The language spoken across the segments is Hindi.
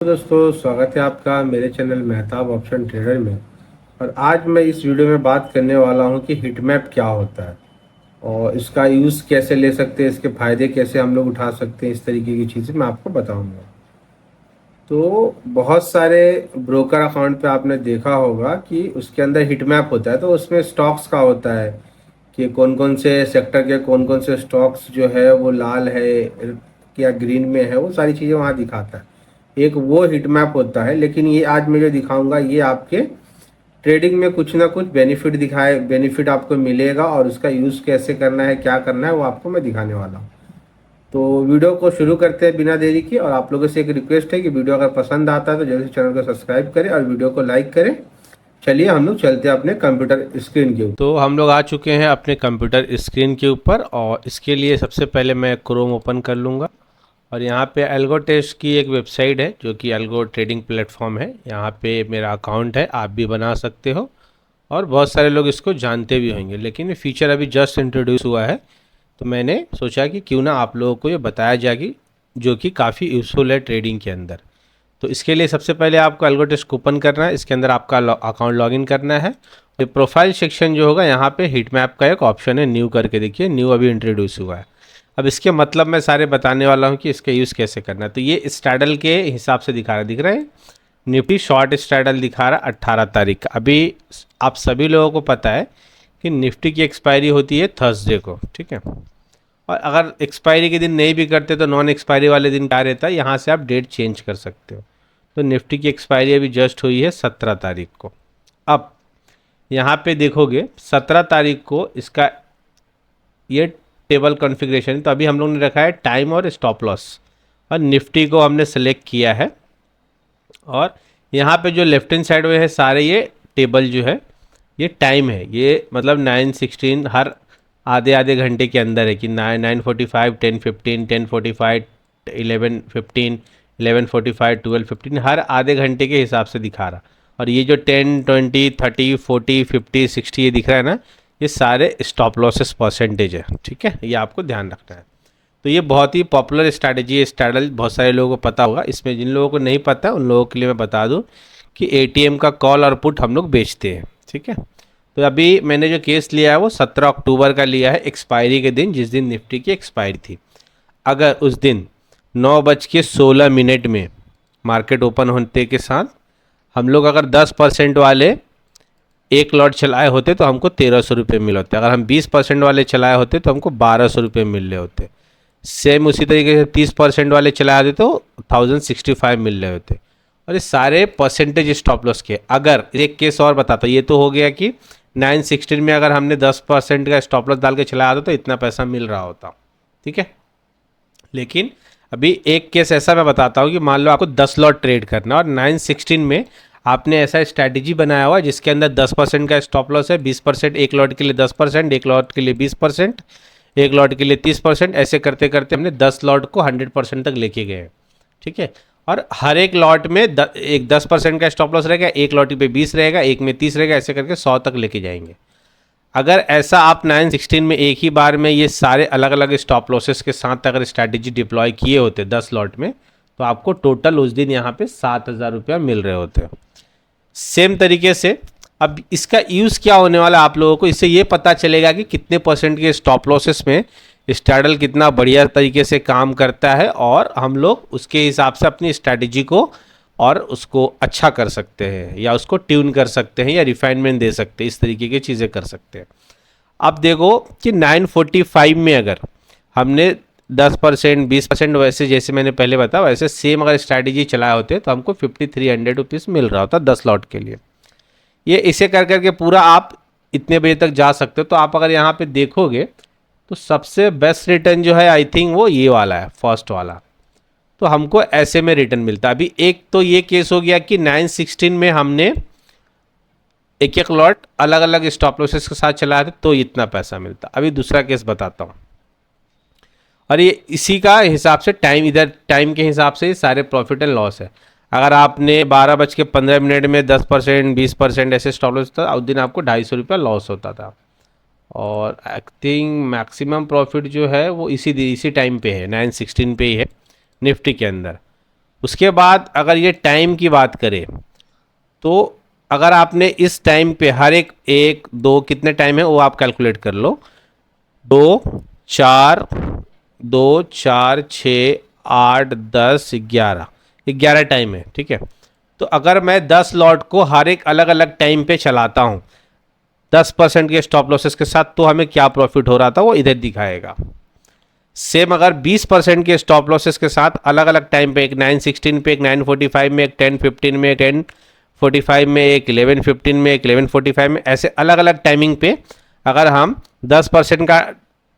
तो दोस्तों, स्वागत है आपका मेरे चैनल मेहताब ऑप्शन ट्रेडर में। और आज मैं इस वीडियो में बात करने वाला हूं कि हिट मैप क्या होता है और इसका यूज़ कैसे ले सकते हैं, इसके फ़ायदे कैसे हम लोग उठा सकते हैं। इस तरीके की चीज़ें मैं आपको बताऊंगा। तो बहुत सारे ब्रोकर अकाउंट पे आपने देखा होगा कि उसके अंदर हिट मैप होता है, तो उसमें स्टॉक्स का होता है कि कौन कौन से सेक्टर के कौन कौन से स्टॉक्स जो है वो लाल है या ग्रीन में है, वो सारी चीज़ें वहाँ दिखाता है। एक वो हिट मैप होता है, लेकिन ये आज मैं जो दिखाऊंगा ये आपके ट्रेडिंग में कुछ ना कुछ बेनिफिट आपको मिलेगा, और उसका यूज़ कैसे करना है, क्या करना है, वो आपको मैं दिखाने वाला हूँ। तो वीडियो को शुरू करते हैं बिना देरी के। और आप लोगों से एक रिक्वेस्ट है कि वीडियो अगर पसंद आता है तो जल्दी से चैनल को सब्सक्राइब करें और वीडियो को लाइक करें। चलिए हम लोग चलते हैं अपने कंप्यूटर स्क्रीन के ऊपर। तो हम लोग आ चुके हैं अपने कंप्यूटर स्क्रीन के ऊपर, और इसके लिए सबसे पहले मैं क्रोम ओपन कर लूँगा। और यहाँ पे एल्गो टेस्ट की एक वेबसाइट है जो कि एल्गो ट्रेडिंग प्लेटफॉर्म है। यहाँ पे मेरा अकाउंट है, आप भी बना सकते हो और बहुत सारे लोग इसको जानते भी होंगे, लेकिन ये फीचर अभी जस्ट इंट्रोड्यूस हुआ है। तो मैंने सोचा कि क्यों ना आप लोगों को ये बताया जाए कि जो कि काफ़ी यूज़फुल है ट्रेडिंग के अंदर। तो इसके लिए सबसे पहले आपको एल्गो टेस्ट ओपन करना है, इसके अंदर आपका अकाउंट लॉगिन करना है। ये प्रोफाइल सेक्शन जो होगा यहाँ पे हीट मैप का एक ऑप्शन है, न्यू करके देखिए, न्यू अभी इंट्रोड्यूस हुआ है। अब इसके मतलब मैं सारे बताने वाला हूँ कि इसका यूज़ कैसे करना है। तो ये स्ट्रैडल के हिसाब से दिख रहा है। निफ्टी शॉर्ट स्ट्रैडल दिखा रहा है 18 तारीख का। अभी आप सभी लोगों को पता है कि निफ्टी की एक्सपायरी होती है थर्सडे को, ठीक है। और अगर एक्सपायरी के दिन नहीं भी करते तो नॉन एक्सपायरी वाले दिन क्या रहता है, यहाँ से आप डेट चेंज कर सकते हो। तो निफ्टी की एक्सपायरी अभी जस्ट हुई है 17 तारीख को। अब यहाँ पे देखोगे 17 तारीख को इसका ये टेबल कॉन्फ़िगरेशन है। तो अभी हम लोग ने रखा है टाइम और स्टॉप लॉस, और निफ्टी को हमने सेलेक्ट किया है। और यहाँ पे जो लेफ्ट हैंड साइड में है सारे ये टेबल जो है ये टाइम है, ये मतलब 9:16 हर आधे आधे घंटे के अंदर है कि 9:45, 10:15, 10:45, 11:15, 11:45, 12:15, हर आधे घंटे के हिसाब से दिखा रहा। और ये जो 10, 20, 30, 40, 50, 60 ये दिख रहा है ना, ये सारे स्टॉप लॉसेस परसेंटेज है, ठीक है। ये आपको ध्यान रखना है। तो ये बहुत ही पॉपुलर स्ट्रैटेजी है, स्ट्रैडल बहुत सारे लोगों को पता होगा। इसमें जिन लोगों को नहीं पता उन लोगों के लिए मैं बता दूं कि एटीएम का कॉल और पुट हम लोग बेचते हैं, ठीक है। तो अभी मैंने जो केस लिया है वो 17 अक्टूबर का लिया है, एक्सपायरी के दिन, जिस दिन निफ्टी की एक्सपायरी थी। अगर उस दिन 9:16 में मार्केट ओपन होने के साथ हम लोग अगर 10% वाले एक लॉट चलाए होते तो हमको 1300 रुपये मिले होते। अगर हम 20% वाले चलाए होते तो हमको 1200 रुपये मिल रहे होते। सेम उसी तरीके से 30% वाले चलाए होते तो 1065 मिल रहे होते। और ये सारे परसेंटेज स्टॉप लॉस के। अगर एक केस और बताता, ये तो हो गया कि 9:16 में अगर हमने 10% का स्टॉप लॉस डाल के चलाया होता तो इतना पैसा मिल रहा होता, ठीक है। लेकिन अभी एक केस ऐसा मैं बताता हूँ कि मान लो आपको 10 लॉट ट्रेड करना और 9:16 में आपने ऐसा स्ट्रैटेजी बनाया हुआ जिसके अंदर 10% का स्टॉप लॉस है, 20% एक लॉट के लिए, 10% एक लॉट के लिए, 20% एक लॉट के लिए, 30%, ऐसे करते करते हमने 10 लॉट को 100% तक लेके गए, ठीक है। और हर एक लॉट में एक 10% का स्टॉप लॉस रहेगा, एक लॉट पे 20 रहेगा, एक में 30 रहेगा, ऐसे करके 100 तक लेके जाएंगे। अगर ऐसा आप 9:16 में एक ही बार में ये सारे अलग अलग स्टॉप लॉसेस के साथ अगर स्ट्रैटेजी डिप्लॉय किए होते 10 लॉट में, तो आपको टोटल उस दिन यहाँ पे 7,000 रुपया मिल रहे होते। सेम तरीके से अब इसका यूज़ क्या होने वाला है आप लोगों को, इससे ये पता चलेगा कि कितने परसेंट के स्टॉप लॉसेस में स्ट्रैडल कितना बढ़िया तरीके से काम करता है, और हम लोग उसके हिसाब से अपनी स्ट्रैटेजी को और उसको अच्छा कर सकते हैं, या उसको ट्यून कर सकते हैं, या रिफाइनमेंट दे सकते हैं, इस तरीके की चीज़ें कर सकते हैं। अब देखो कि 9:45 में अगर हमने 10%, 20%, वैसे जैसे मैंने पहले बताया वैसे सेम अगर स्ट्रैटेजी चलाए होते तो हमको 5300 रुपीज़ मिल रहा होता 10 लॉट के लिए। ये इसे कर करके पूरा आप इतने बजे तक जा सकते हो। तो आप अगर यहाँ पे देखोगे तो सबसे बेस्ट रिटर्न जो है आई थिंक वो ये वाला है, फर्स्ट वाला। तो हमको ऐसे में रिटर्न मिलता है। अभी एक तो ये केस हो गया कि 9:16 में हमने एक एक लॉट अलग अलग स्टॉप लॉसेस के साथ चलाया था तो इतना पैसा मिलता। अभी दूसरा केस बताता हूँ, और ये इसी का हिसाब से टाइम, इधर टाइम के हिसाब से सारे प्रॉफिट एंड लॉस है। अगर आपने 12:15 में 10%, 20% ऐसे स्टॉप लॉस था, उस दिन आपको 250 रुपया लॉस होता था। और आई थिंक मैक्सिमम प्रॉफिट जो है वो इसी टाइम पे है, 9:16 पे ही है निफ्टी के अंदर। उसके बाद अगर ये टाइम की बात करें तो अगर आपने इस टाइम पे हर एक एक दो कितने टाइम है वो आप कैलकुलेट कर लो, 2 4 2 4 6 8 10 11 11 टाइम है, ठीक है। तो अगर मैं 10 लॉट को हर एक अलग अलग टाइम पे चलाता हूँ 10% के स्टॉप लॉसेस के साथ, तो हमें क्या प्रॉफिट हो रहा था वो इधर दिखाएगा। सेम अगर 20% के स्टॉप लॉसेस के साथ अलग अलग टाइम पे, एक 9:16 पे, एक 9:45 में, एक 10:15 में, एक 10:45 में, एक 11:15 में, एक 11:45 में, ऐसे अलग अलग टाइमिंग पे अगर हम 10% का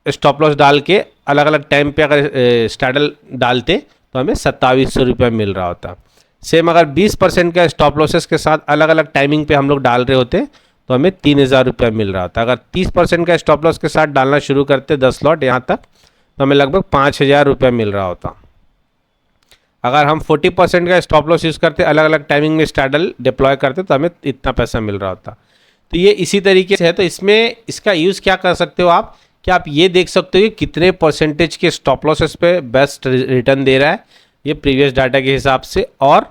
स्टॉप लॉस डाल के अलग अलग टाइम पे अगर स्टैडल डालते तो हमें 2700 रुपये मिल रहा होता। सेम अगर 20% का स्टॉप लॉसेस के साथ अलग अलग टाइमिंग पे हम लोग डाल रहे होते तो हमें 3000 रुपये मिल रहा होता। अगर 30% का स्टॉप लॉस के साथ डालना शुरू करते 10 लॉट यहाँ तक तो हमें लगभग 5000 रुपये मिल रहा होता। अगर हम 40% का स्टॉप लॉस यूज़ करते अलग अलग टाइमिंग में स्टैडल डिप्लॉय करते तो हमें इतना पैसा मिल रहा होता। तो ये इसी तरीके से है। तो इसमें इसका यूज़ क्या कर सकते हो आप, कि आप ये देख सकते हो कि कितने परसेंटेज के स्टॉप लॉसेस पे बेस्ट रिटर्न दे रहा है ये प्रीवियस डाटा के हिसाब से, और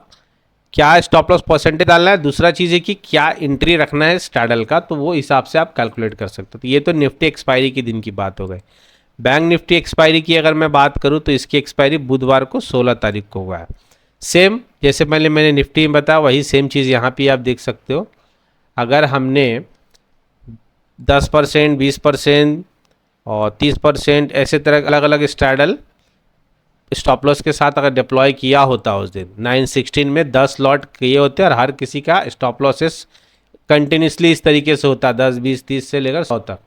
क्या स्टॉप लॉस परसेंटेज डालना है। दूसरा चीज़ है कि क्या एंट्री रखना है स्टैडल का, तो वो हिसाब से आप कैलकुलेट कर सकते हो। तो ये तो निफ्टी एक्सपायरी के दिन की बात हो गई। बैंक निफ्टी एक्सपायरी की अगर मैं बात करूं तो इसकी एक्सपायरी बुधवार को 16 तारीख को हुआ है। सेम जैसे पहले मैंने निफ्टी में बताया वही सेम चीज़ यहाँ पे आप देख सकते हो। अगर हमने 10%, 20% और 30% ऐसे तरह अलग अलग स्ट्रैडल स्टॉप लॉस के साथ अगर डिप्लॉय किया होता उस दिन 9:16 में 10 लॉट किए होते और हर किसी का स्टॉप लॉसेस कंटिन्यूसली इस तरीके से होता 10, 20, 30 से लेकर 100 तक,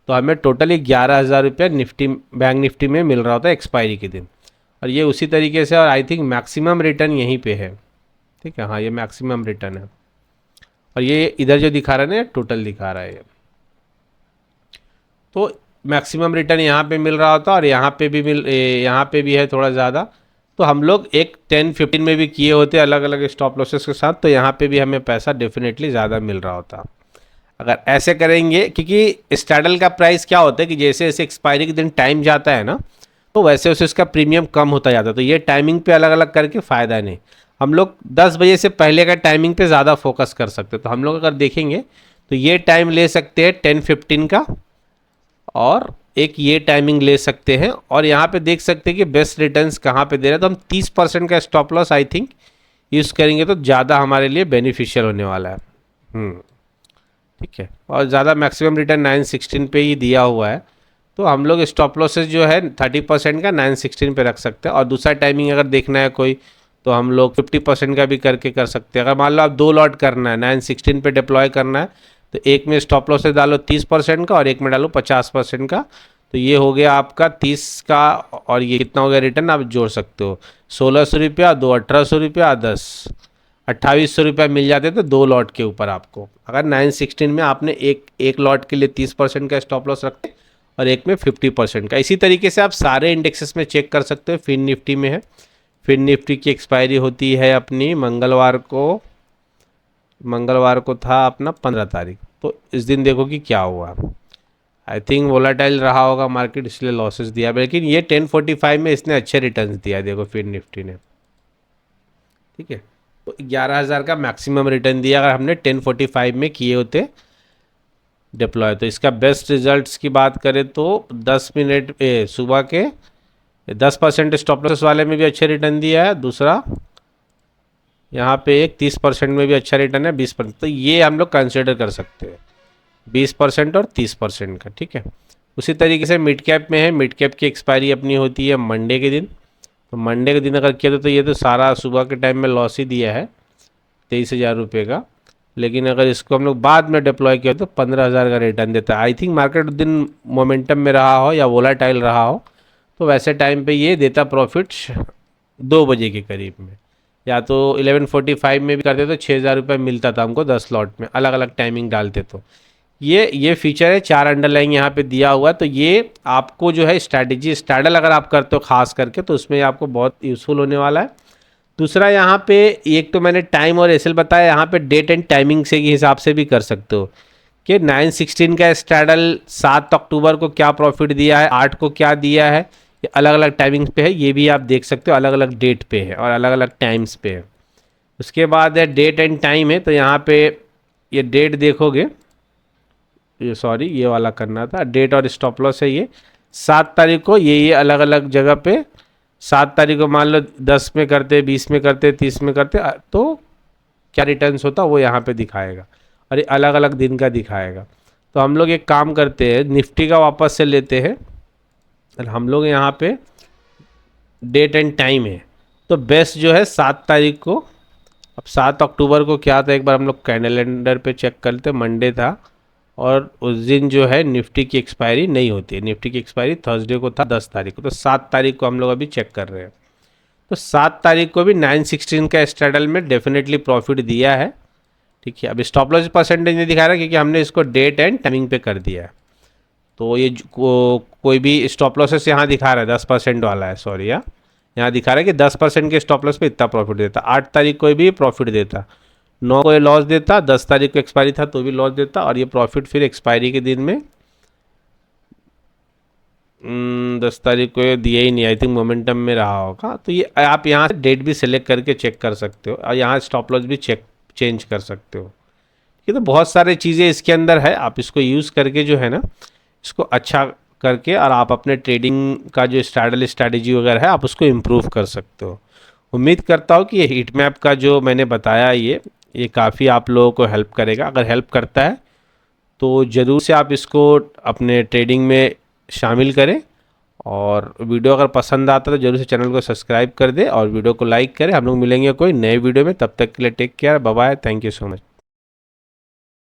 तो हमें टोटली 11,000 रुपये निफ्टी बैंक निफ्टी में मिल रहा होता है एक्सपायरी के दिन। और ये उसी तरीके से, और आई थिंक मैक्सिमम रिटर्न यहीं पे है, ठीक है। हाँ, ये मैक्सिमम रिटर्न है। और ये इधर जो दिखा रहा है ना टोटल दिखा रहा है ये, तो मैक्सिमम रिटर्न यहाँ पे मिल रहा होता और यहाँ पे भी है थोड़ा ज़्यादा। तो हम लोग एक 10-15 में भी किए होते अलग अलग स्टॉप लॉसेस के साथ, तो यहाँ पे भी हमें पैसा डेफिनेटली ज़्यादा मिल रहा होता अगर ऐसे करेंगे। क्योंकि स्टैडल का प्राइस क्या होता है कि जैसे जैसे एक्सपायरी के दिन टाइम जाता है ना तो वैसे वैसे उसका प्रीमियम कम होता जाता है। तो ये टाइमिंग पे अलग अलग करके फ़ायदा नहीं। हम लोग 10 बजे से पहले का टाइमिंग पे ज़्यादा फोकस कर सकते हैं। तो हम लोग अगर देखेंगे तो ये टाइम ले सकते हैं 10:15 का, और एक ये टाइमिंग ले सकते हैं। और यहाँ पे देख सकते हैं कि बेस्ट रिटर्न्स कहाँ पे दे रहे हैं। तो हम 30% का stop loss I think use करेंगे तो ज़्यादा हमारे लिए बेनिफिशियल होने वाला है। ठीक है। और ज़्यादा मैक्सिमम रिटर्न 9:16 पे ही दिया हुआ है, तो हम लोग स्टॉप लॉसेस जो है 30% का 9:16 पे रख सकते हैं। और दूसरा टाइमिंग अगर देखना है कोई तो हम लोग 50% का भी करके कर सकते हैं। अगर मान लो आप 2 लॉट करना है 9:16 पे डिप्लॉय करना है तो एक में स्टॉप लॉसेस डालो 30% का और एक में डालो 50% का, तो ये हो गया आपका 30 का। और ये कितना हो गया रिटर्न आप जोड़ सकते हो, 1600 रुपया, 2 1800 रुपया, 10 2800 रुपया मिल जाते तो 2 लॉट के ऊपर आपको। अगर 9:16 में आपने एक लॉट के लिए 30% का स्टॉप लॉस रखते और एक में 50% का। इसी तरीके से आप सारे इंडेक्सेस में चेक कर सकते हो। फिन निफ्टी में है, फिन निफ्टी की एक्सपायरी होती है अपनी मंगलवार को था अपना 15 तारीख। तो इस दिन देखो कि क्या हुआ। आई थिंक वोलाटाइल रहा होगा मार्केट इसलिए लॉसेस दिया, लेकिन ये 10:45 में इसने अच्छे रिटर्न्स दिया देखो फिन निफ्टी ने, ठीक है। तो 11,000 का मैक्सिमम रिटर्न दिया अगर हमने 10:45 में किए होते डिप्लॉय। तो इसका बेस्ट रिजल्ट्स की बात करें तो 10 मिनट सुबह के 10% स्टॉप लॉस वाले में भी अच्छे रिटर्न दिया है। दूसरा यहाँ पे एक 30% में भी अच्छा रिटर्न है, 20%। तो ये हम लोग कंसिडर कर सकते हैं 20% और 30% का, ठीक है। उसी तरीके से मिड कैप में है, मिड कैप की एक्सपायरी अपनी होती है मंडे के दिन। तो मंडे के दिन अगर किया तो ये तो सारा सुबह के टाइम में लॉस ही दिया है 23,000 रुपये का। लेकिन अगर इसको हम लोग बाद में डिप्लॉय किया तो 15,000 का रिटर्न देता है। आई थिंक मार्केट उस दिन मोमेंटम में रहा हो या वोलाटाइल रहा हो तो वैसे टाइम पे ये देता प्रॉफिट 2 बजे के करीब में, या तो 11:45 में भी करते तो 6,000 रुपये मिलता था हमको 10 लॉट में अलग अलग टाइमिंग डालते। तो ये फीचर है, 4 अंडरलाइन यहाँ पे दिया हुआ है। तो ये आपको जो है स्ट्रैटेजी स्टैडल अगर आप करते हो खास करके तो उसमें आपको बहुत यूज़फुल होने वाला है। दूसरा यहाँ पे एक तो मैंने टाइम और एसएल बताया, यहाँ पे डेट एंड टाइमिंग से के हिसाब से भी कर सकते हो कि 9:16 का स्ट्रैडल 7 अक्टूबर को क्या प्रॉफिट दिया है, 8 को क्या दिया है, ये अलग अलग टाइमिंग्स पे है, ये भी आप देख सकते हो अलग अलग डेट पे है और अलग अलग टाइम्स पे है। उसके बाद है डेट एंड टाइम है, तो यहाँ पे ये डेट देखोगे, ये सॉरी ये वाला करना था, डेट और स्टॉप लॉस है ये 7 तारीख को, ये अलग अलग जगह पे 7 तारीख को मान लो 10 में करते, 20 में करते, 30 में करते, तो क्या रिटर्न्स होता वो यहाँ पे दिखाएगा और ये अलग अलग दिन का दिखाएगा। तो हम लोग एक काम करते हैं, निफ्टी का वापस से लेते हैं और हम लोग यहाँ पे डेट एंड टाइम है, तो बेस्ट जो है 7 तारीख को। अब 7 अक्टूबर को क्या था, एक बार हम लोग कैलेंडर पे चेक करते, मंडे था और उस दिन जो है निफ्टी की एक्सपायरी नहीं होती है, निफ्टी की एक्सपायरी थर्सडे को था 10 तारीख को, तो 7 तारीख को हम लोग अभी चेक कर रहे हैं। तो 7 तारीख को भी 916 का स्ट्रैडल में डेफिनेटली प्रॉफिट दिया है, ठीक है। अब स्टॉप लॉस परसेंटेज नहीं दिखा रहा क्योंकि हमने इसको डेट एंड टाइमिंग पे कर दिया है। तो ये कोई भी स्टॉप लॉसेस यहाँ दिखा रहा है 10% वाला है, सॉरी यहाँ दिखा रहा है कि 10% के स्टॉप लॉस पे इतना प्रॉफिट देता। 8 तारीख को भी प्रॉफिट देता, 9 को ये लॉस देता, 10 तारीख को एक्सपायरी था तो भी लॉस देता, और ये प्रॉफिट फिर एक्सपायरी के दिन में 10 तारीख को ये दिया ही नहीं, आई थिंक मोमेंटम में रहा होगा। तो ये आप यहाँ से डेट भी सिलेक्ट करके चेक कर सकते हो और यहाँ स्टॉप लॉस भी चेंज कर सकते हो। ये तो बहुत सारी चीज़ें इसके अंदर है, आप इसको यूज़ करके जो है ना इसको अच्छा करके और आप अपने ट्रेडिंग का जो स्ट्रैटेजी वगैरह है आप उसको इम्प्रूव कर सकते हो। उम्मीद करता हूँ कि ये हीट मैप का जो मैंने बताया ये काफ़ी आप लोगों को हेल्प करेगा। अगर हेल्प करता है तो ज़रूर से आप इसको अपने ट्रेडिंग में शामिल करें, और वीडियो अगर पसंद आता है तो जरूर से चैनल को सब्सक्राइब कर दे और वीडियो को लाइक करें। हम लोग मिलेंगे कोई नए वीडियो में, तब तक के लिए take care, bye bye, thank you so much.